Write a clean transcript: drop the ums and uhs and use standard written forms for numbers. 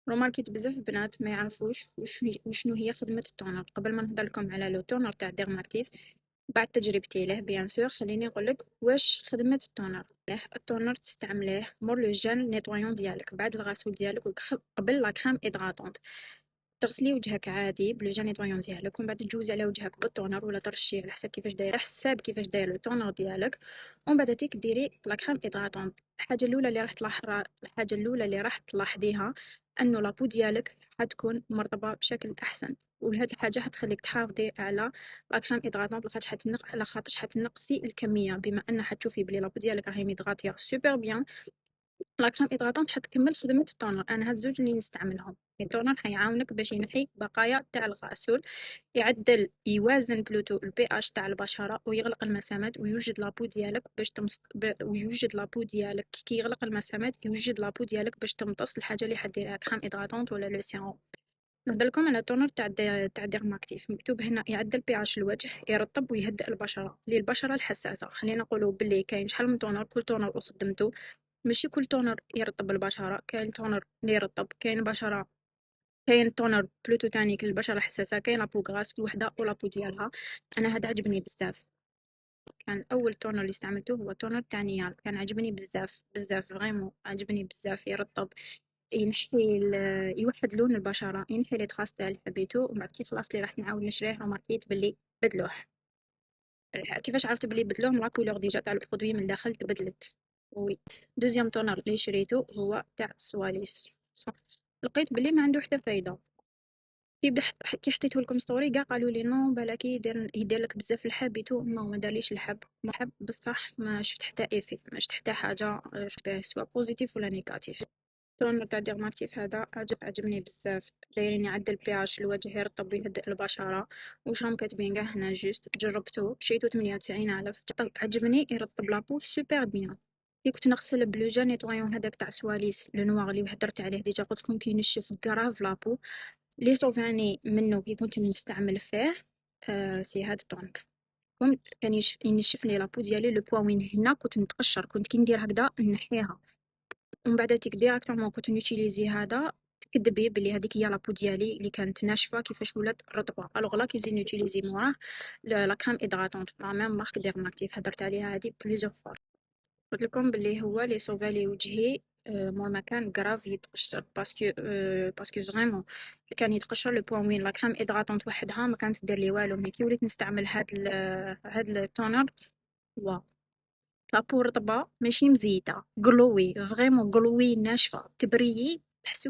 روماركيت بزاف بنات ما يعرفوش وشنو هي خدمة التونر. قبل ما نهضر لكم على لو تونر تاع ديرماكتيف بعد تجربتي له بيان سور، خليني نقول لك واش خدمة التونر. له التونر تستعمليه مور لو جين نيطويون ديالك بعد الغسول ديالك قبل لا كريم ادغاتونت. تغسلي وجهك عادي بلو جين نيطويون ديالك، ومن بعد تجوزي على وجهك بالتونر ولا ترشيه على حساب كيفاش داير التونر ديالك، ومن بعد تيك ديري لا كريم ادغاتونت. الحاجه الاولى اللي راح تلاحظيها انه لابو ديالك حتكون مرطبه بشكل احسن، وهاد الحاجه حتخليك تحافظي على لا كريم ادغاتونت على خاطرش حتنقصي الكميه، بما ان حتشوفي بلي لابو ديالك راهي ميدغاتيه سوبر بيان. لا كريم ادغاتونت حتكمل خدمة التونر. انا هاد الزوج اللي نستعملهم. التونر حيعاونك باش ينحي بقايا تاع الغسول، يوازن بلوتو البي اش تاع البشرة، ويغلق المسامات ويوجد لابو ديالك ويوجد لابو ديالك كي يغلق المسامات يوجد لابو ديالك باش تمتص الحاجة اللي حديرها كريم ادغاتونت ولا لو سيروم. نهضر لكم على التونر تاع ديرماكتيف. مكتوب هنا يعدل بي اش الوجه، يرطب ويهدئ البشرة للبشرة الحساسة. خلينا نقولوا باللي كاين شحال من تونر، كل تونر وخدمته. ماشي كل تونر يرطب البشرة، كاين تونر اللي يرطب، كاين تونر بلوتو تانيك للبشرة الحساسة، كاين لابو غراس كل وحدة ولابو ديالها. انا هذا عجبني بزاف. كان اول تونر اللي استعملته هو تونر تاع نيال، كان عجبني بزاف بزاف فريمون عجبني بزاف. يرطب، ينحي يوحد لون البشرة، ينحي لي تراس تاع اللي حبيتو. ومن بعد كي خلاص اللي راح نعاود نشريه رماركيت باللي بدلوه. كيفاش عرفت بلي بدلوه؟ لا كولور ديجا تاع البرودوي من الداخل تبدلت. وي. دوزيام تونر اللي شريته هو تاع سواليس. لقيت بلي ما عنده حتى فايده. كي حطيته لكم ستوري كاع قالوا لي نو بالك يدير لك بزاف الحب يتو. ما دارليش الحب، ما حب بصح ما شفت حتى ايفي، ما شفت حتى حاجه شفت بها سوا بوزيتيف ولا نيجاتيف. التونر تاع ديرماكتيف هذا عجبني بزاف. دايرين يعدل بي اش الوجه، يرطب ويهدئ البشره. واش راهم كاتبين كاع هنا جوست جربته شريتو 98,000. عجبني يرطب لابو سوبر بيان. كي كنت نغسل بلو جين نيطويون هذاك تاع سواليس لو نوار اللي هدرت عليه ديجا، قلت لكم كي ينشف كراف لابو. لي صوفاني منه كي كنت نستعمل فيه سي هاد التونر. كان ينشف لي لابو ديالي لو بوا وين هنا كنت نتقشر، كنت كي ندير هكذا نحيها. ومن بعد تيك ديراكتومون كنت نوتيليزي هذا. تكذبي بلي هذيك هي لابو ديالي اللي كانت ناشفه كيفاش ولات رطبه. الوغ لا كي زيد نوتيليزي مواه لا كريم ادغاتونت لا ميم مارك ديرماكتيف، هدرت عليها هذه بليزيور فوا. قلت لكم بلي هو لي سوفا لي وجهي مور ما كان غراف يتقشر باسكو فريمون كان يتقشر لو بوين وين لا كريم ادغاتونت وحدها ما كانت دير لي والو. ملي كي وليت نستعمل هاد التونر واو، لابو رطبة ماشي مزيتة، غلوي فريمون غلوي ناشفة تبريي تحسو